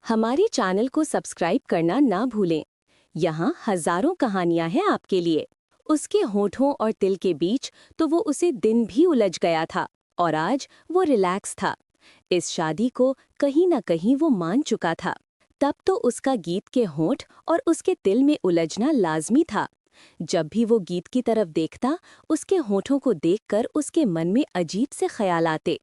हमारे चैनल को सब्सक्राइब करना ना भूलें। यहाँ हजारों कहानियां हैं आपके लिए। उसके होठों और तिल के बीच तो वो उसे दिन भी उलझ गया था और आज वो रिलैक्स था। इस शादी को कहीं ना कहीं वो मान चुका था। तब तो उसका गीत के होंठ और उसके तिल में उलझना लाजमी था। जब भी वो गीत की तरफ देखता, उसके होठों को देखकर उसके मन में अजीब से ख्याल आते।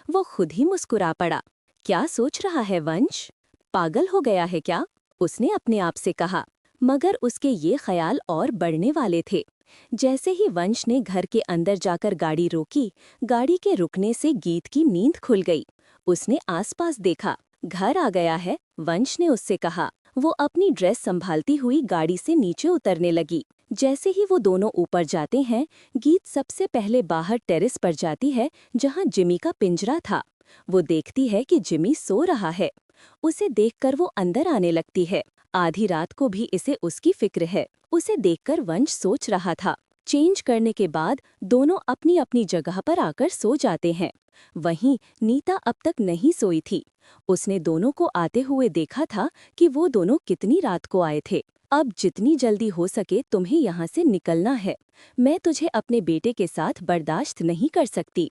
वो खुद ही मुस्कुरा पड़ा। क्या सोच रहा है वंश? पागल हो गया है क्या? उसने अपने आप से कहा। मगर उसके ये ख्याल और बढ़ने वाले थे। जैसे ही वंश ने घर के अंदर जाकर गाड़ी रोकी, गाड़ी के रुकने से गीत की नींद खुल गई। उसने आसपास देखा। घर आ गया है, वंश ने उससे कहा। वो अपनी ड्रेस संभालती हुई गाड़ी से नीचे उतरने लगी। जैसे ही वो दोनों ऊपर जाते हैं, गीत सबसे पहले बाहर टेरेस पर जाती है, जहां जिमी का पिंजरा था। वो देखती है कि जिमी सो रहा है। उसे देखकर वो अंदर आने लगती है। आधी रात को भी इसे उसकी फिक्र है। उसे देखकर वंश सोच रहा था। चेंज करने के बाद दोनों अपनी अपनी जगह पर आकर सो जाते हैं। वहीं नीता अब तक नहीं सोई थी। उसने दोनों को आते हुए देखा था कि वो दोनों कितनी रात को आए थे। अब जितनी जल्दी हो सके तुम्हें यहाँ से निकलना है। मैं तुझे अपने बेटे के साथ बर्दाश्त नहीं कर सकती।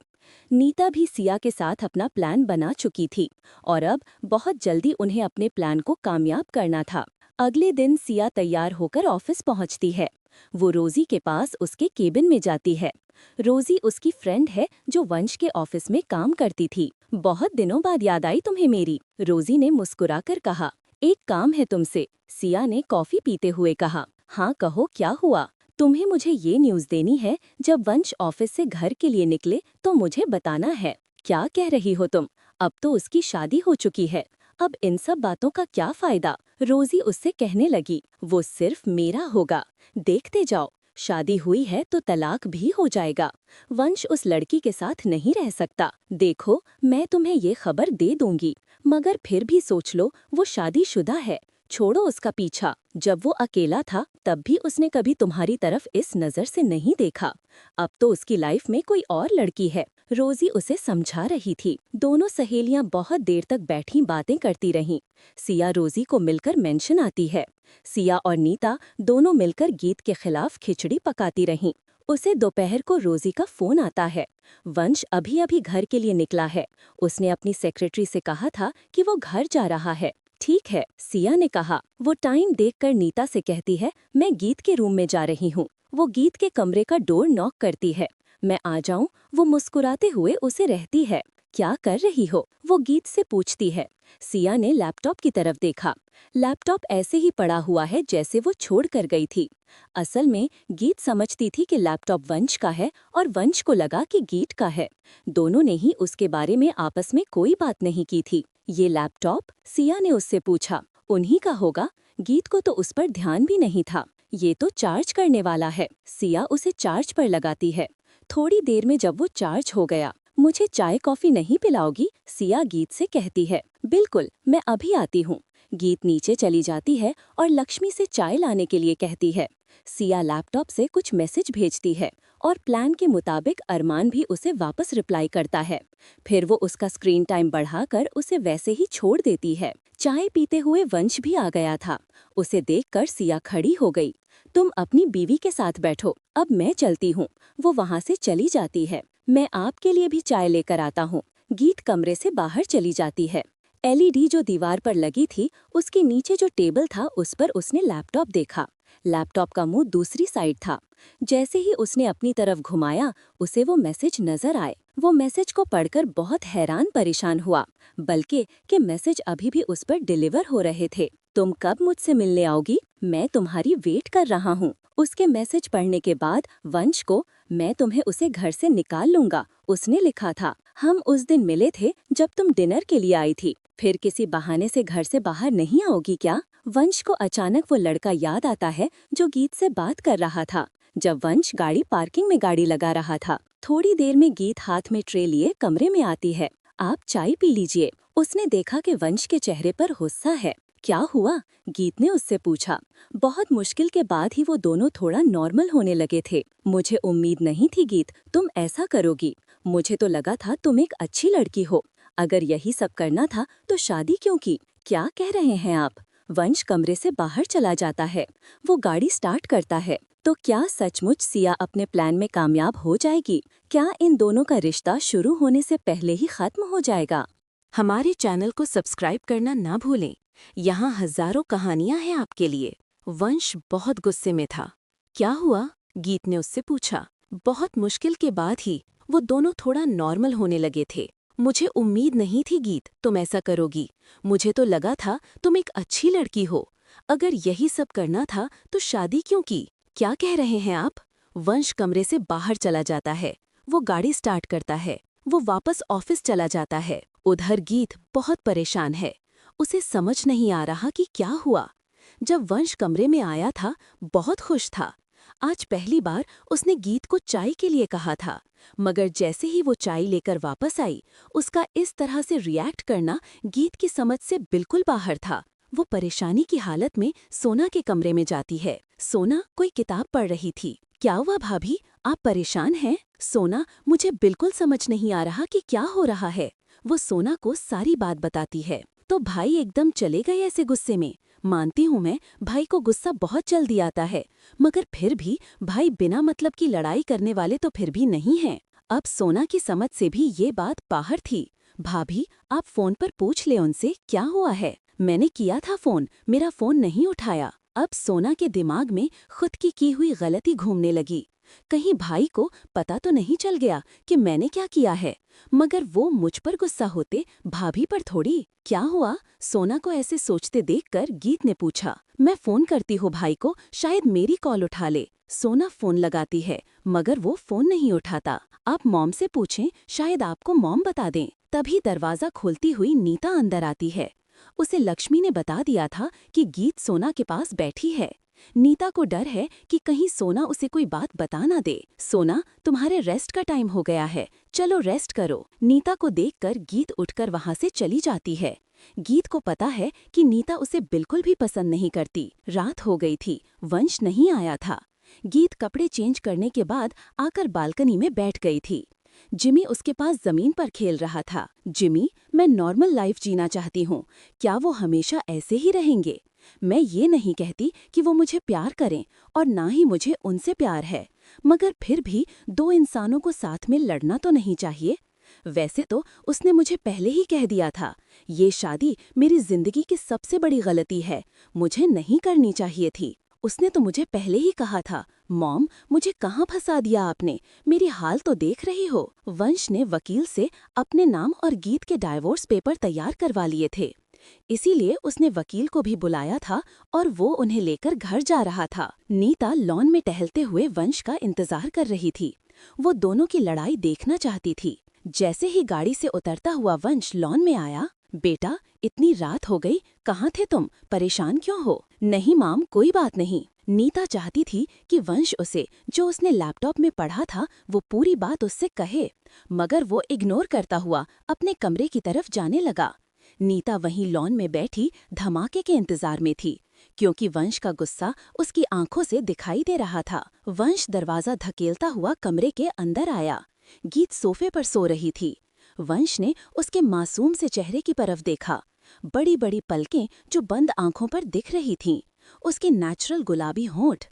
नीता भी सिया के साथ अपना प्लान बना चुकी थी और अब बहुत जल्दी उन्हें अपने प्लान को कामयाब करना था। अगले दिन सिया तैयार होकर ऑफिस पहुंचती है। वो रोजी के पास उसके केबिन में जाती है। रोजी उसकी फ्रेंड है जो वंश के ऑफिस में काम करती थी। बहुत दिनों बाद याद आई तुम्हें मेरी, रोजी ने मुस्कुराकर कहा। एक काम है तुमसे, सिया ने कॉफी पीते हुए कहा। हाँ कहो, क्या हुआ? तुम्हें मुझे ये न्यूज़ देनी है। जब वंश ऑफिस से घर के लिए निकले तो मुझे बताना है। क्या कह रही हो तुम? अब तो उसकी शादी हो चुकी है। अब इन सब बातों का क्या फायदा? रोजी उससे कहने लगी। वो सिर्फ मेरा होगा, देखते जाओ। शादी हुई है तो तलाक भी हो जाएगा। वंश उस लड़की के साथ नहीं रह सकता। देखो, मैं तुम्हें ये खबर दे दूंगी, मगर फिर भी सोच लो, वो शादीशुदा है। छोड़ो उसका पीछा। जब वो अकेला था तब भी उसने कभी तुम्हारी तरफ इस नज़र से नहीं देखा। अब तो उसकी लाइफ में कोई और लड़की है। रोजी उसे समझा रही थी। दोनों सहेलियां बहुत देर तक बैठी बातें करती रहीं। सिया रोजी को मिलकर मेंशन आती है। सिया और नीता दोनों मिलकर गीत के खिलाफ खिचड़ी पकाती रहीं। उसे दोपहर को रोजी का फोन आता है। वंश अभी अभी घर के लिए निकला है। उसने अपनी सेक्रेटरी से कहा था कि वो घर जा रहा है। ठीक है, सिया ने कहा। वो टाइम देखकर नीता से कहती है, मैं गीत के रूम में जा रही हूँ। वो गीत के कमरे का डोर नॉक करती है। मैं आ जाऊं? वो मुस्कुराते हुए उसे रहती है। क्या कर रही हो? वो गीत से पूछती है। सिया ने लैपटॉप की तरफ देखा। लैपटॉप ऐसे ही पड़ा हुआ है जैसे वो छोड़ कर गई थी। असल में गीत समझती थी कि लैपटॉप वंश का है और वंश को लगा कि गीत का है। दोनों ने ही उसके बारे में आपस में कोई बात नहीं की थी। ये लैपटॉप? सिया ने उससे पूछा। उन्हीं का होगा। गीत को तो उस पर ध्यान भी नहीं था। ये तो चार्ज करने वाला है। सिया उसे चार्ज पर लगाती है। थोड़ी देर में जब वो चार्ज हो गया, मुझे चाय कॉफी नहीं पिलाओगी? सिया गीत से कहती है। बिल्कुल, मैं अभी आती हूँ। गीत नीचे चली जाती है और लक्ष्मी से चाय लाने के लिए कहती है। सिया लैपटॉप से कुछ मैसेज भेजती है और प्लान के मुताबिक अरमान भी उसे वापस रिप्लाई करता है। फिर वो उसका स्क्रीन टाइम बढ़ाकर उसे वैसे ही छोड़ देती है। चाय पीते हुए वंश भी आ गया था। उसे देखकर सिया खड़ी हो गई। तुम अपनी बीवी के साथ बैठो, अब मैं चलती हूँ। वो वहाँ से चली जाती है। मैं आपके लिए भी चाय लेकर आता हूँ। गीत कमरे से बाहर चली जाती है। एलईडी जो दीवार पर लगी थी, उसके नीचे जो टेबल था उस पर उसने लैपटॉप देखा। लैपटॉप का मुंह दूसरी साइड था। जैसे ही उसने अपनी तरफ घुमाया, उसे वो मैसेज नजर आए। वो मैसेज को पढ़कर बहुत हैरान परेशान हुआ, बल्कि कि मैसेज अभी भी उस पर डिलीवर हो रहे थे। तुम कब मुझसे मिलने आओगी? मैं तुम्हारी वेट कर रहा हूँ। उसके मैसेज पढ़ने के बाद वंश को, मैं तुम्हें उसे घर से निकाल लूंगा, उसने लिखा था। हम उस दिन मिले थे जब तुम डिनर के लिए आई थी। फिर किसी बहाने से घर से बाहर नहीं आओगी क्या? वंश को अचानक वो लड़का याद आता है जो गीत से बात कर रहा था, जब वंश गाड़ी पार्किंग में गाड़ी लगा रहा था। थोड़ी देर में गीत हाथ में ट्रे लिए कमरे में आती है। आप चाय पी लीजिए। उसने देखा कि वंश के चेहरे पर गुस्सा है। क्या हुआ? गीत ने उससे पूछा। बहुत मुश्किल के बाद ही वो दोनों थोड़ा नॉर्मल होने लगे थे। मुझे उम्मीद नहीं थी गीत तुम ऐसा करोगी। मुझे तो लगा था तुम एक अच्छी लड़की हो। अगर यही सब करना था तो शादी क्यों की? क्या कह रहे हैं आप? वंश कमरे से बाहर चला जाता है। वो गाड़ी स्टार्ट करता है। तो क्या सचमुच सिया अपने प्लान में कामयाब हो जाएगी? क्या इन दोनों का रिश्ता शुरू होने से पहले ही खत्म हो जाएगा? हमारे चैनल को सब्सक्राइब करना ना भूलें। यहाँ हजारों कहानियाँ हैं आपके लिए। वंश बहुत गुस्से में था। क्या हुआ? गीत ने उससे पूछा। बहुत मुश्किल के बाद ही वो दोनों थोड़ा नॉर्मल होने लगे थे। मुझे उम्मीद नहीं थी गीत तुम ऐसा करोगी। मुझे तो लगा था तुम एक अच्छी लड़की हो। अगर यही सब करना था तो शादी क्यों की? क्या कह रहे हैं आप? वंश कमरे से बाहर चला जाता है। वो गाड़ी स्टार्ट करता है। वो वापस ऑफिस चला जाता है। उधर गीत बहुत परेशान है। उसे समझ नहीं आ रहा कि क्या हुआ। जब वंश कमरे में आया था, बहुत खुश था। आज पहली बार उसने गीत को चाय के लिए कहा था, मगर जैसे ही वो चाय लेकर वापस आई, उसका इस तरह से रिएक्ट करना गीत की समझ से बिल्कुल बाहर था। वो परेशानी की हालत में सोना के कमरे में जाती है। सोना कोई किताब पढ़ रही थी। क्या हुआ भाभी, आप परेशान हैं? सोना, मुझे बिल्कुल समझ नहीं आ रहा कि क्या हो रहा है। वो सोना को सारी बात बताती है। तो भाई एकदम चले गए ऐसे गुस्से में? मानती हूँ मैं, भाई को गुस्सा बहुत जल्दी आता है, मगर फिर भी भाई बिना मतलब की लड़ाई करने वाले तो फिर भी नहीं हैं। अब सोना की समझ से भी ये बात बाहर थी। भाभी, आप फोन पर पूछ ले उनसे क्या हुआ है। मैंने किया था फोन, मेरा फोन नहीं उठाया। अब सोना के दिमाग में खुद की हुई गलती घूमने लगी। कहीं भाई को पता तो नहीं चल गया कि मैंने क्या किया है। मगर वो मुझ पर गुस्सा होते, भाभी पर थोड़ी। क्या हुआ? सोना को ऐसे सोचते देखकर गीत ने पूछा। मैं फोन करती हूँ भाई को, शायद मेरी कॉल उठा ले। सोना फोन लगाती है, मगर वो फोन नहीं उठाता। आप मॉम से पूछें, शायद आपको मॉम बता दें। तभी दरवाजा खोलती हुई नीता अंदर आती है। उसे लक्ष्मी ने बता दिया था कि गीत सोना के पास बैठी है। नीता को डर है कि कहीं सोना उसे कोई बात बता ना दे। सोना, तुम्हारे रेस्ट का टाइम हो गया है, चलो रेस्ट करो। नीता को देखकर गीत उठकर वहां से चली जाती है। गीत को पता है कि नीता उसे बिल्कुल भी पसंद नहीं करती। रात हो गई थी, वंश नहीं आया था। गीत कपड़े चेंज करने के बाद आकर बालकनी में बैठ गई थी। जिमी उसके पास जमीन पर खेल रहा था। जिमी, मैं नॉर्मल लाइफ जीना चाहती हूँ। क्या वो हमेशा ऐसे ही रहेंगे? मैं ये नहीं कहती कि वो मुझे प्यार करें, और ना ही मुझे उनसे प्यार है, मगर फिर भी दो इंसानों को साथ में लड़ना तो नहीं चाहिए। वैसे तो उसने मुझे पहले ही कह दिया था, ये शादी मेरी जिंदगी की सबसे बड़ी गलती है, मुझे नहीं करनी चाहिए थी। उसने तो मुझे पहले ही कहा था। मॉम, मुझे कहाँ फंसा दिया आपने, मेरी हाल तो देख रही हो। वंश ने वकील से अपने नाम और गीत के डाइवोर्स पेपर तैयार करवा लिए थे। इसीलिए उसने वकील को भी बुलाया था और वो उन्हें लेकर घर जा रहा था। नीता लॉन में टहलते हुए वंश का इंतजार कर रही थी। वो दोनों की लड़ाई देखना चाहती थी। जैसे ही गाड़ी से उतरता हुआ वंश लॉन में आया। बेटा, इतनी रात हो गई, कहाँ थे तुम? परेशान क्यों हो? नहीं माम, कोई बात नहीं। नीता चाहती थी कि वंश उसे जो उसने लैपटॉप में पढ़ा था वो पूरी बात उससे कहे, मगर वो इग्नोर करता हुआ अपने कमरे की तरफ जाने लगा। नीता वहीं लॉन में बैठी धमाके के इंतजार में थी, क्योंकि वंश का गुस्सा उसकी आंखों से दिखाई दे रहा था। वंश दरवाजा धकेलता हुआ कमरे के अंदर आया। गीत सोफे पर सो रही थी। वंश ने उसके मासूम से चेहरे की तरफ देखा। बड़ी बड़ी पलकें जो बंद आंखों पर दिख रही थीं, उसके नेचुरल गुलाबी होंठ,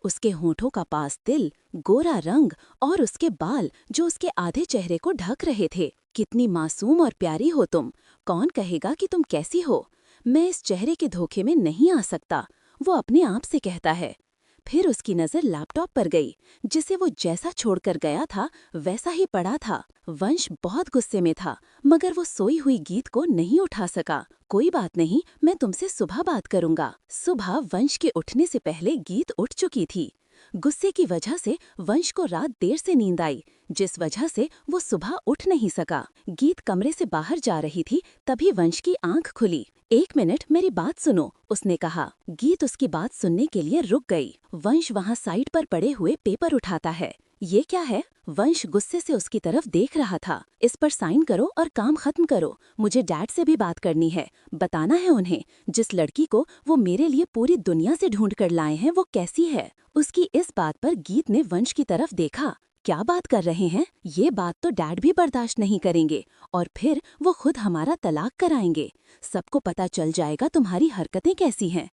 उसके होठों का पास तिल, गोरा रंग और उसके बाल जो उसके आधे चेहरे को ढक रहे थे। कितनी मासूम और प्यारी हो तुम, कौन कहेगा कि तुम कैसी हो? मैं इस चेहरे के धोखे में नहीं आ सकता, वो अपने आप से कहता है। फिर उसकी नज़र लैपटॉप पर गई, जिसे वो जैसा छोड़कर गया था वैसा ही पड़ा था। वंश बहुत गुस्से में था, मगर वो सोई हुई गीत को नहीं उठा सका। कोई बात नहीं, मैं तुमसे सुबह बात करूंगा। सुबह वंश के उठने से पहले गीत उठ चुकी थी। गुस्से की वजह से वंश को रात देर से नींद आई, जिस वजह से वो सुबह उठ नहीं सका। गीत कमरे से बाहर जा रही थी, तभी वंश की आंख खुली। 1 मिनट, मेरी बात सुनो, उसने कहा। गीत उसकी बात सुनने के लिए रुक गई। वंश वहाँ साइड पर पड़े हुए पेपर उठाता है। ये क्या है? वंश गुस्से से उसकी तरफ देख रहा था। इस पर साइन करो और काम खत्म करो, मुझे डैड से भी बात करनी है। बताना है उन्हें जिस लड़की को वो मेरे लिए पूरी दुनिया से ढूंढ कर लाए हैं वो कैसी है। उसकी इस बात पर गीत ने वंश की तरफ देखा। क्या बात कर रहे हैं? ये बात तो डैड भी बर्दाश्त नहीं करेंगे और फिर वो खुद हमारा तलाक कराएंगे। सबको पता चल जाएगा तुम्हारी हरकतें कैसी हैं।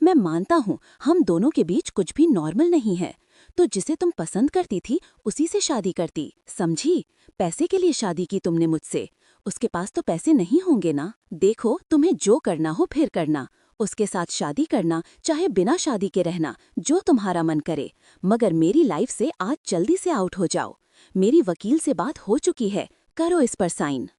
मैं मानता हूँ हम दोनों के बीच कुछ भी नॉर्मल नहीं है, तो जिसे तुम पसंद करती थी उसी से शादी करती, समझी? पैसे के लिए शादी की तुमने मुझसे। उसके पास तो पैसे नहीं होंगे ना। देखो, तुम्हें जो करना हो फिर करना, उसके साथ शादी करना चाहे बिना शादी के रहना, जो तुम्हारा मन करे, मगर मेरी लाइफ से आज जल्दी से आउट हो जाओ। मेरी वकील से बात हो चुकी है, करो इस पर साइन।